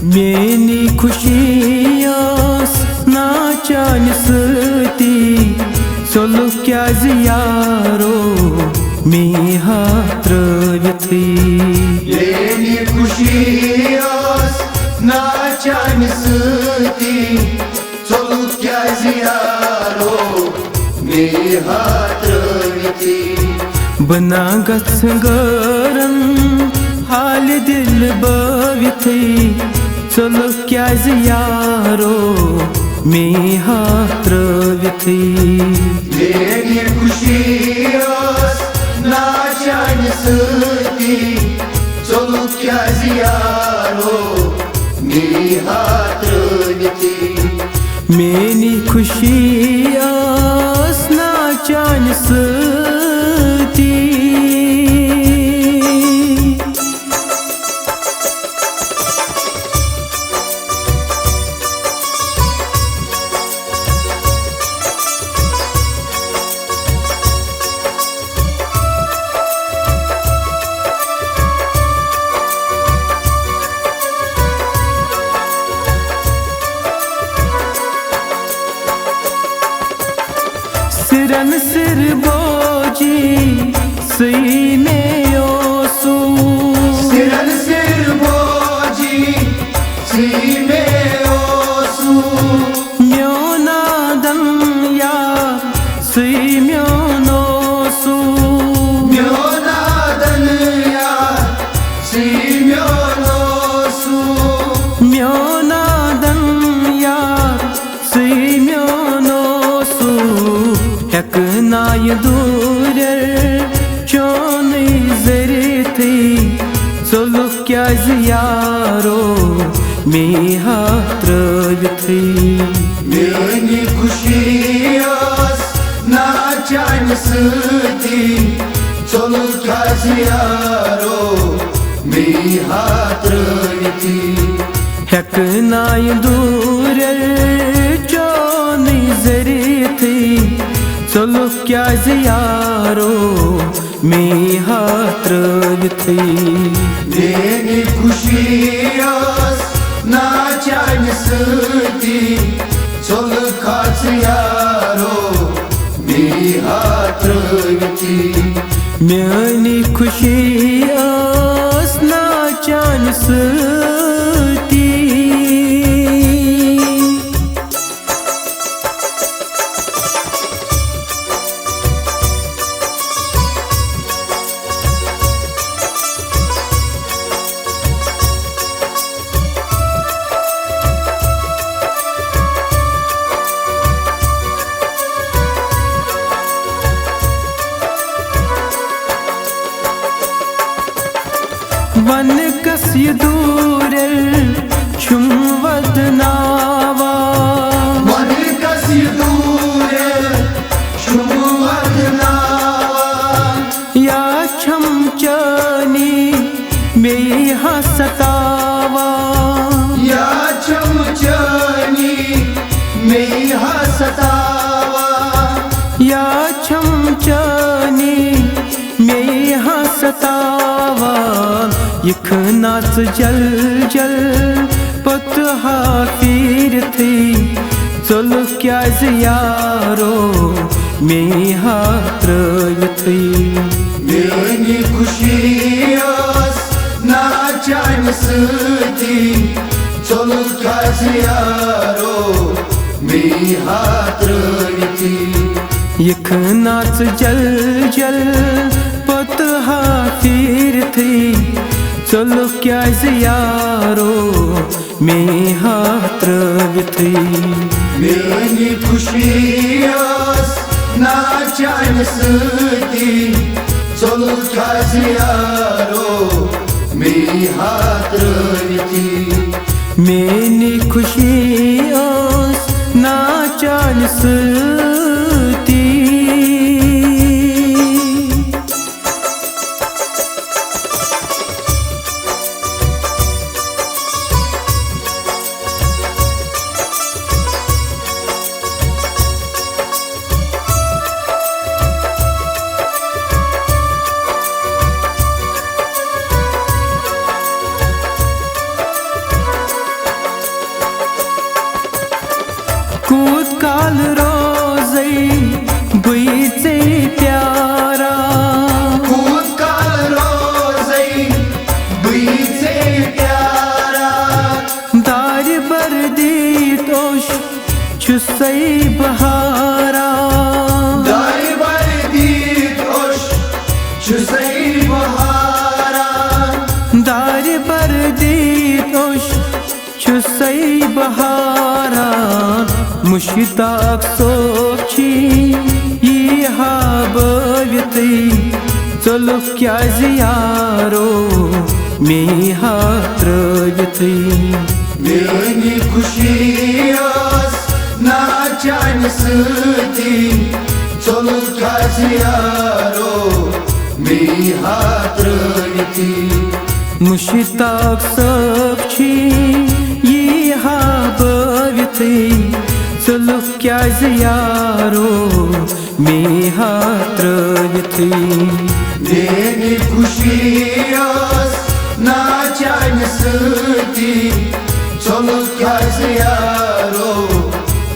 Many खुशियास नाचान सती सोलु क्या यारो मेहा त्रविथी मेनी खुशियास नाचान सती सोलु क्या यारो मेहा त्रविथी बना गरम हाल दिल बविथी चलो क्या यारो मेहा त्रविथी मेनी खुशियास नाचान सती चलो क्या यारो मेहा त्रविथी मेनी खुशियास नाचान सती सिरन सिर बोजी सीने ओसु सिरन सिर बोजी सीने ओसु म्योना दंया सी म्योनोसु म्योना दंया सी म्योनोसु म्योना दंया सी म्योनोसु नाय दूर चोन जरती सोलु क्या यारो मेहा त्रविथी मेनी खुशियास नाचान सती सोलु क्या यारो मेहा त्रविथी नाय दूर चोन जरती चलो क्या यारो मेहा त्रविथी मेनी खुशियास नाचान सती चलो क्या यारो मेहा त्रविथी मेनी खुशियास नाचान सती वन कस्य दूर छुम वदनावा वन कस्य दूर छुम वदनावा या छम चनी मेहा सतावा या छम चनी मेहा सतावा या छम चनी मेहा सतावा यख नाच जल जल पतहा पीर थी चलो क्या यारो मेहा त्रविथी मेनी खुशियास नाचान सती चलो क्या यारो मेहा त्रविथी यख नाच जल जल पतहा पीर थी चलो क्या यारो मेहा त्रविथी मेनी खुशियास नाचान सती चलो क्या यारो मेहा त्रविथी मेनी खुशियास नाचान सती दार बर दीतोश छुसई बहारा मुश्ताक सोची ये हाबविती चलो क्या यारो में हात्रविती मेरी खुशी नाचान सती चलो क्या यारो में हात्रविती मुश्ताक सोची ये हाबविती चलो क्या यारो में हात्रविती मेरी खुशी नाचान सती चलो क्या यारो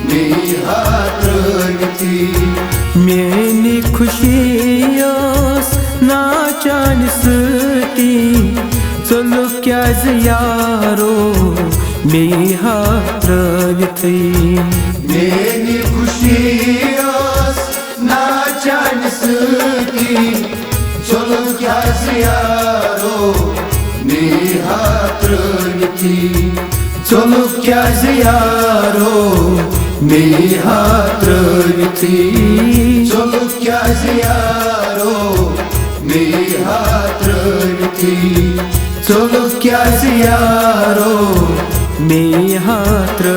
में हात्रविती मेरी खुशी नाचान सती चलो क्या यारो में हात्रविती मेरी खुशी नाचान सती चलो क्या यारो में हात्रविती चलो क्या यारो में हात्रविती चलो क्या यारो में हात्रविती चलो क्या यारो में हात्रविती।